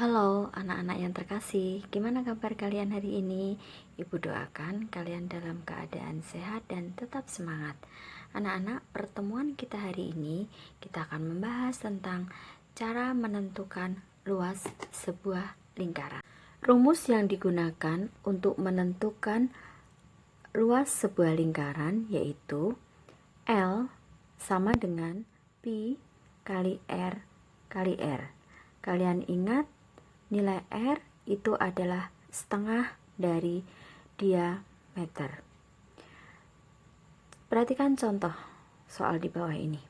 Halo anak-anak yang terkasih, gimana kabar kalian hari ini? Ibu doakan kalian dalam keadaan sehat dan tetap semangat. Anak-anak, pertemuan kita hari ini kita akan membahas tentang cara menentukan luas sebuah lingkaran. Rumus yang digunakan untuk menentukan luas sebuah lingkaran yaitu L sama dengan Pi kali R kali R. Kalian ingat nilai R itu adalah setengah dari diameter. Perhatikan contoh soal di bawah ini.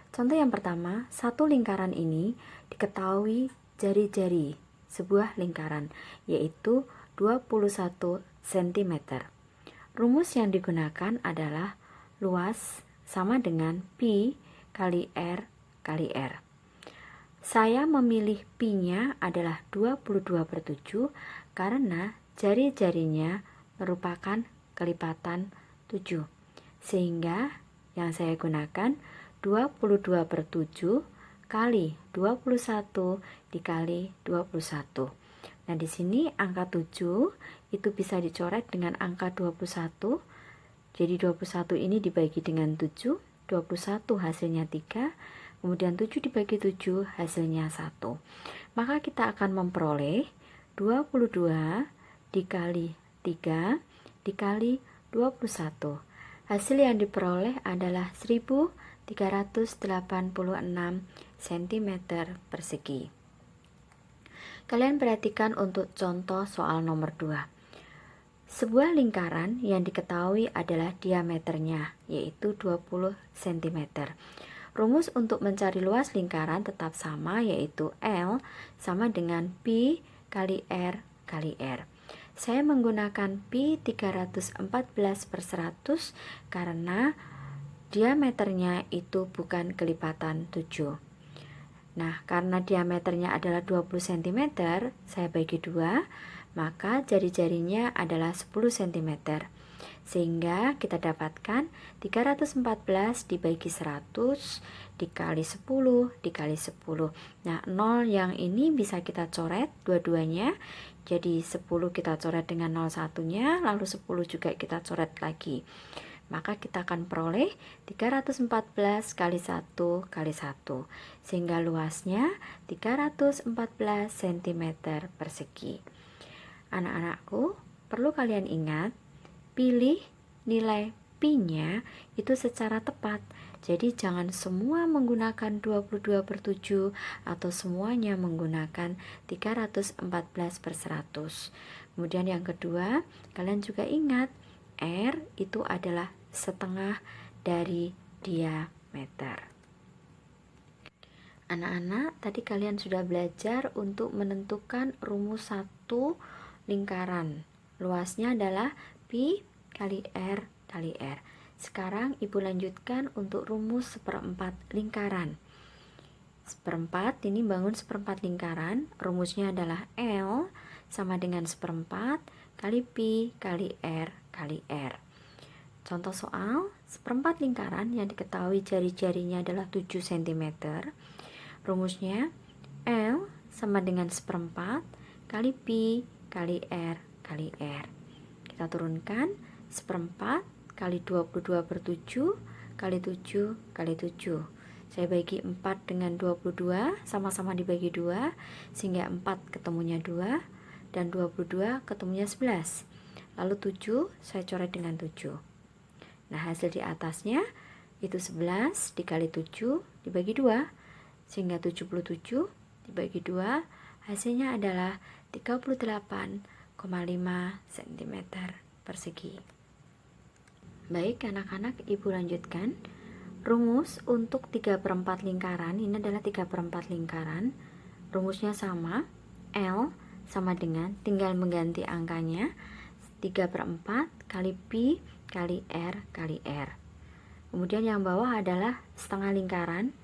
Contoh yang pertama, satu lingkaran ini diketahui jari-jari sebuah lingkaran, yaitu 21 cm. Rumus yang digunakan adalah luas sama dengan Pi kali R kali R. Saya memilih pi-nya adalah 22/7 karena jari-jarinya merupakan kelipatan 7. Sehingga yang saya gunakan 22/7 kali 21 dikali 21. Nah, di sini angka 7 itu bisa dicoret dengan angka 21. Jadi 21 ini dibagi dengan 7, 21 hasilnya 3. Kemudian 7 dibagi 7 hasilnya 1. Maka kita akan memperoleh 22 dikali 3 dikali 21. Hasil yang diperoleh adalah 1386 cm persegi. Kalian perhatikan untuk contoh soal nomor 2. Sebuah lingkaran yang diketahui adalah diameternya, yaitu 20 cm. Rumus untuk mencari luas lingkaran tetap sama, yaitu L sama dengan Pi kali R kali R. Saya menggunakan Pi 314/100 karena diameternya itu bukan kelipatan 7. Nah, karena diameternya adalah 20 cm, saya bagi 2, maka jari-jarinya adalah 10 cm. Sehingga kita dapatkan 314 dibagi 100 dikali 10 dikali 10. Nah, 0 yang ini bisa kita coret dua-duanya. Jadi 10 kita coret dengan 0 satunya, lalu 10 juga kita coret lagi. Maka kita akan peroleh 314 kali 1 kali 1. Sehingga luasnya 314 cm persegi. Anak-anakku, perlu kalian ingat, pilih nilai pi-nya itu secara tepat. Jadi jangan semua menggunakan 22/7 atau semuanya menggunakan 314/100. Kemudian yang kedua, kalian juga ingat R itu adalah setengah dari diameter. Anak-anak, tadi kalian sudah belajar untuk menentukan rumus satu lingkaran. Luasnya adalah Pi kali R kali R. Sekarang Ibu lanjutkan untuk rumus seperempat lingkaran. Seperempat, ini bangun seperempat lingkaran. Rumusnya adalah L sama dengan seperempat kali Pi kali R kali R. Contoh soal, seperempat lingkaran yang diketahui jari-jarinya adalah 7 cm. Rumusnya L sama dengan seperempat kali Pi kali R kali R. Kita turunkan seperempat kali 22/7 kali 7 kali 7. Saya bagi 4 dengan 22, sama-sama dibagi 2, sehingga 4 ketemunya 2, dan 22 ketemunya 11. Lalu 7 saya coret dengan 7. Nah, hasil di atasnya itu 11 dikali 7 dibagi 2, sehingga 77 dibagi 2, hasilnya adalah 38,5 cm persegi. Baik anak-anak, Ibu lanjutkan. Rumus untuk 3/4 lingkaran, ini adalah 3/4 lingkaran. Rumusnya sama, L sama dengan, tinggal mengganti angkanya, 3/4 kali Pi kali R kali R. Kemudian yang bawah adalah setengah lingkaran.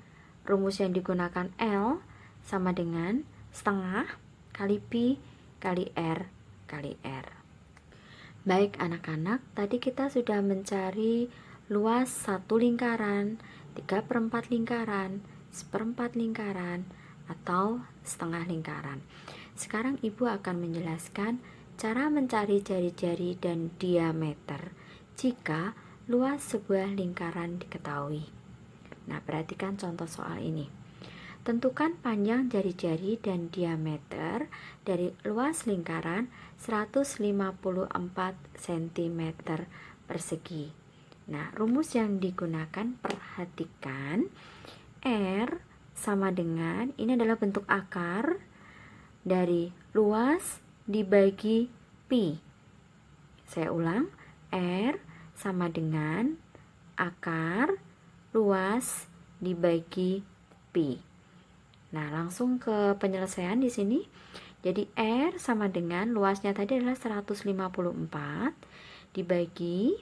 Rumus yang digunakan L sama dengan setengah kali Pi kali R kali R. Baik anak-anak, tadi kita sudah mencari luas satu lingkaran, 3/4 lingkaran, seperempat lingkaran, atau setengah lingkaran. Sekarang Ibu akan menjelaskan cara mencari jari-jari dan diameter jika luas sebuah lingkaran diketahui. Nah, perhatikan contoh soal ini. Tentukan panjang jari-jari dan diameter dari luas lingkaran 154 cm persegi. Nah, rumus yang digunakan, perhatikan, R sama dengan, ini adalah bentuk akar dari luas dibagi pi. Saya ulang, R sama dengan akar luas dibagi pi. Nah, langsung ke penyelesaian di sini. Jadi R sama dengan luasnya tadi adalah 154 dibagi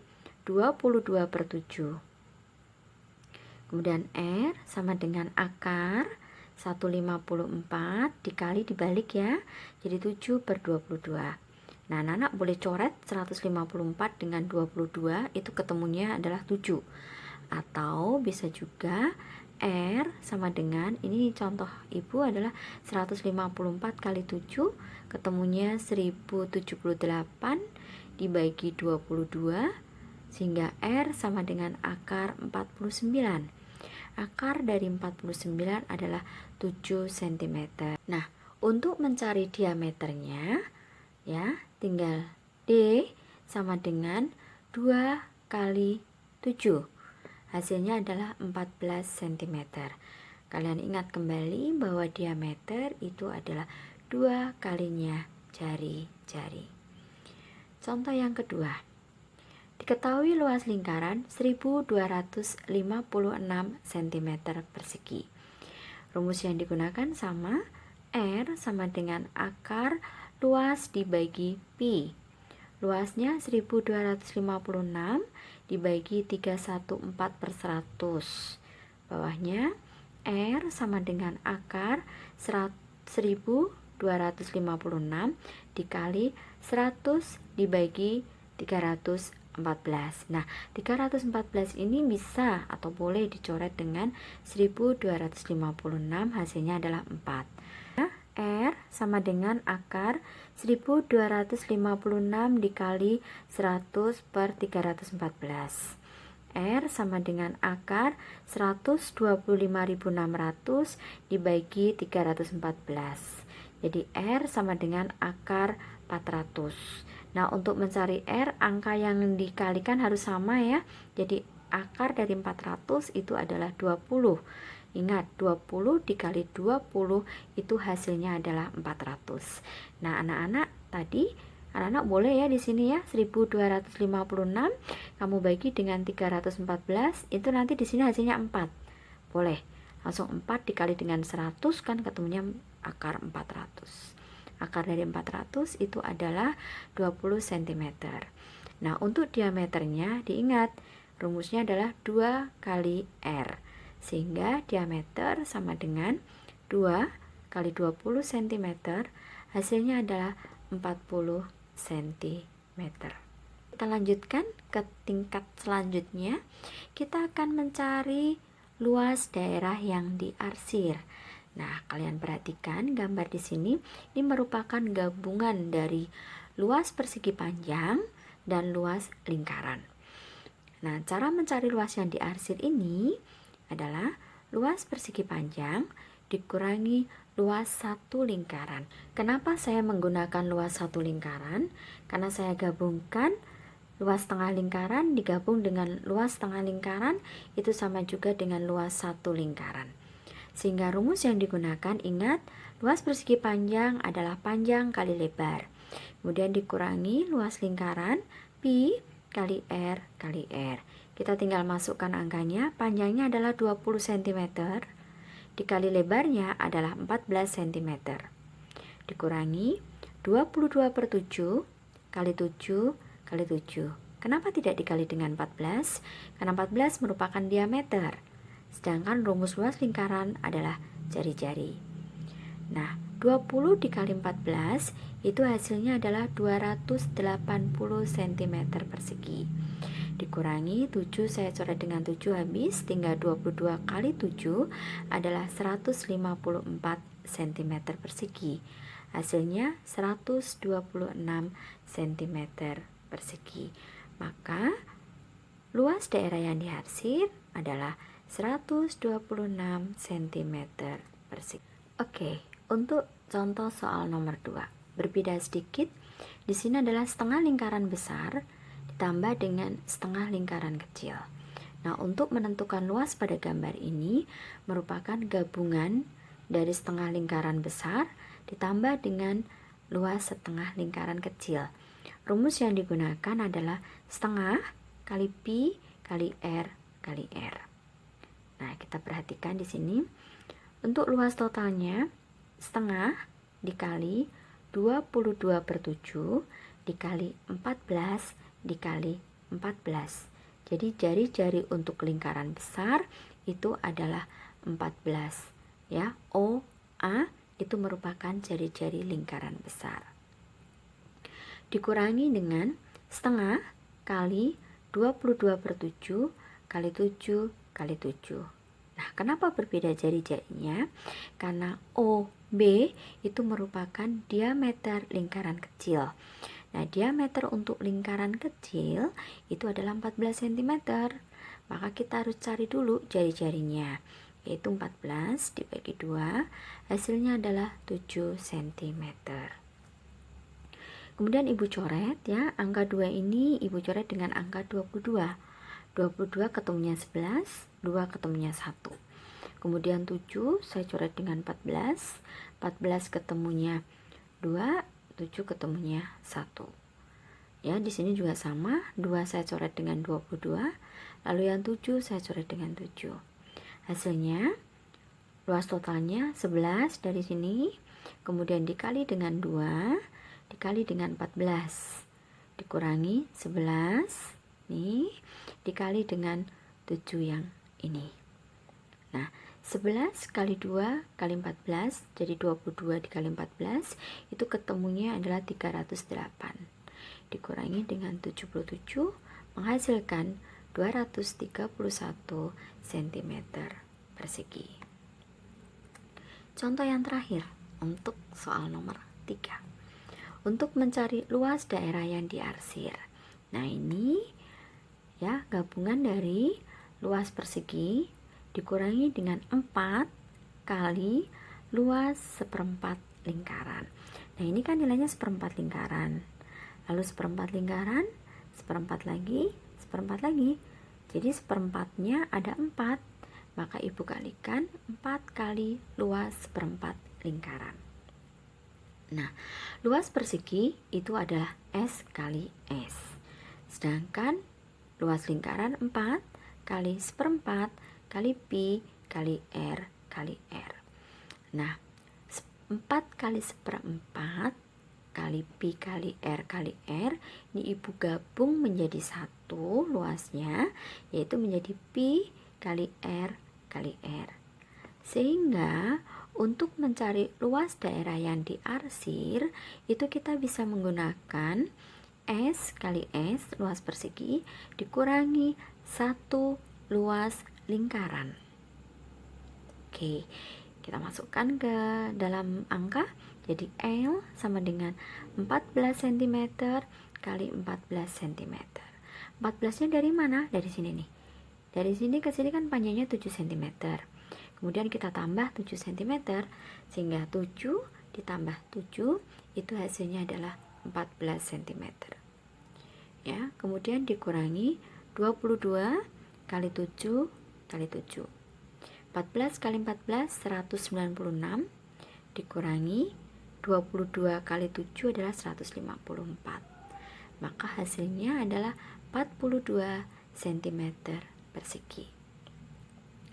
22/7. Kemudian R sama dengan akar 154 dibalik ya, jadi 7/22. Nah, anak-anak boleh coret 154 dengan 22, itu ketemunya adalah 7. Atau bisa juga R sama dengan, ini contoh Ibu adalah 154 kali 7, ketemunya 1078 dibagi 22, sehingga R sama dengan akar 49. Akar dari 49 adalah 7 cm. Nah, untuk mencari diameternya, ya, tinggal D sama dengan 2 kali 7. Hasilnya adalah 14 cm. Kalian ingat kembali bahwa diameter itu adalah 2 kalinya jari-jari. Contoh yang kedua. Diketahui luas lingkaran 1256 cm persegi. Rumus yang digunakan sama, R sama dengan akar luas dibagi pi. Luasnya 1256 dibagi 314/100. Bawahnya R sama dengan akar 1256 dikali 100 dibagi 314. Nah, 314 ini bisa atau boleh dicoret dengan 1256, hasilnya adalah 4. R sama dengan akar 1256 dikali 100/314. R sama dengan akar 125.600 dibagi 314. Jadi R sama dengan akar 400. Nah, untuk mencari R, angka yang dikalikan harus sama ya. Jadi akar dari 400 itu adalah 20. Ingat, 20 dikali 20 itu hasilnya adalah 400. Nah, anak-anak tadi, anak-anak boleh ya di sini ya, 1256 kamu bagi dengan 314, itu nanti di sini hasilnya 4. Boleh. Langsung 4 dikali dengan 100 kan ketemunya akar 400. Akar dari 400 itu adalah 20 cm. Nah, untuk diameternya diingat, rumusnya adalah 2 kali R. Sehingga diameter sama dengan 2 kali 20 cm, hasilnya adalah 40 cm. Kita lanjutkan ke tingkat selanjutnya. Kita akan mencari luas daerah yang diarsir. Nah, kalian perhatikan gambar di sini. Ini merupakan gabungan dari luas persegi panjang dan luas lingkaran. Nah, cara mencari luas yang diarsir ini adalah luas persegi panjang dikurangi luas satu lingkaran. Kenapa saya menggunakan luas satu lingkaran? Karena saya gabungkan luas tengah lingkaran digabung dengan luas tengah lingkaran, itu sama juga dengan luas satu lingkaran. Sehingga rumus yang digunakan, ingat, luas persegi panjang adalah panjang kali lebar. Kemudian dikurangi luas lingkaran, pi kali R kali R. Kita tinggal masukkan angkanya, panjangnya adalah 20 cm, dikali lebarnya adalah 14 cm. Dikurangi 22/7 kali 7 kali 7. Kenapa tidak dikali dengan 14? Karena 14 merupakan diameter. Sedangkan rumus luas lingkaran adalah jari-jari. Nah, 20 dikali 14 itu hasilnya adalah 280 cm persegi. Dikurangi 7, saya coret dengan 7 habis, tinggal 22 kali 7 adalah 154 cm persegi. Hasilnya 126 cm persegi. Maka luas daerah yang diarsir adalah 126 cm persegi. Oke, untuk contoh soal nomor 2, berbeda sedikit. Di sini adalah setengah lingkaran besar ditambah dengan setengah lingkaran kecil. Nah, untuk menentukan luas pada gambar ini merupakan gabungan dari setengah lingkaran besar ditambah dengan luas setengah lingkaran kecil. Rumus yang digunakan adalah setengah kali pi kali r kali r. Nah, kita perhatikan di sini. Untuk luas totalnya setengah dikali 22/7 dikali 14 dikali 14. Jadi jari-jari untuk lingkaran besar itu adalah 14 ya. OA itu merupakan jari-jari lingkaran besar. Dikurangi dengan setengah kali 22/7 kali 7 kali 7. Nah, kenapa berbeda jari-jarinya? Karena OB itu merupakan diameter lingkaran kecil. Nah, diameter untuk lingkaran kecil itu adalah 14 cm. Maka kita harus cari dulu jari-jarinya, yaitu 14 dibagi 2, hasilnya adalah 7 cm. Kemudian Ibu coret ya, angka 2 ini Ibu coret dengan angka 22. 22 ketemunya 11, 2 ketemunya 1. Kemudian 7 saya coret dengan 14, 14 ketemunya 2, 7 ketemunya 1. Ya, di sini juga sama, 2 saya coret dengan 22, lalu yang 7 saya coret dengan 7. Hasilnya luas totalnya 11 dari sini, kemudian dikali dengan 2, dikali dengan 14, dikurangi 11 nih, dikali dengan 7 yang ini. Nah, 11 kali 2 kali 14 jadi 22 dikali 14 itu ketemunya adalah 308. Dikurangi dengan 77 menghasilkan 231 cm persegi. Contoh yang terakhir untuk soal nomor 3. Untuk mencari luas daerah yang diarsir. Nah, ini ya gabungan dari luas persegi dikurangi dengan 4 kali luas seperempat lingkaran. Nah, ini kan nilainya seperempat lingkaran, lalu seperempat lingkaran, seperempat lagi, seperempat lagi. Jadi seperempatnya ada 4, maka Ibu kalikan 4 kali luas seperempat lingkaran. Nah, luas persegi itu adalah S kali S, sedangkan luas lingkaran 4 kali seperempat kali pi kali r kali r. Nah, 4 kali seperempat kali pi kali r ini Ibu gabung menjadi satu luasnya, yaitu menjadi pi kali r kali r. Sehingga untuk mencari luas daerah yang diarsir itu kita bisa menggunakan S kali S luas persegi dikurangi 1 luas lingkaran. Oke, kita masukkan ke dalam angka. Jadi L sama dengan 14 cm kali 14 cm. 14-nya dari mana? Dari sini nih. Dari sini ke sini kan panjangnya 7 cm. Kemudian kita tambah 7 cm sehingga 7 ditambah 7 itu hasilnya adalah 14 cm. Ya, kemudian dikurangi 22 kali 7 kali 7. 14 kali 14 196 dikurangi 22 kali 7 adalah 154. Maka hasilnya adalah 42 cm persegi.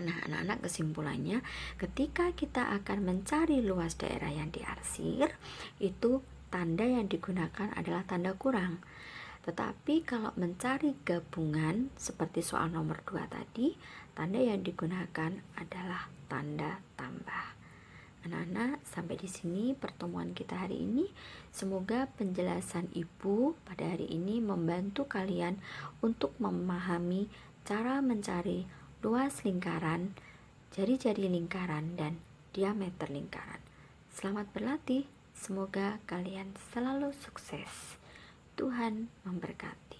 Nah, anak-anak, kesimpulannya ketika kita akan mencari luas daerah yang diarsir, itu tanda yang digunakan adalah tanda kurang. Tetapi kalau mencari gabungan seperti soal nomor 2 tadi, tanda yang digunakan adalah tanda tambah. Anak-anak, sampai di sini pertemuan kita hari ini. Semoga penjelasan Ibu pada hari ini membantu kalian untuk memahami cara mencari luas lingkaran, jari-jari lingkaran, dan diameter lingkaran. Selamat berlatih, semoga kalian selalu sukses. Tuhan memberkati.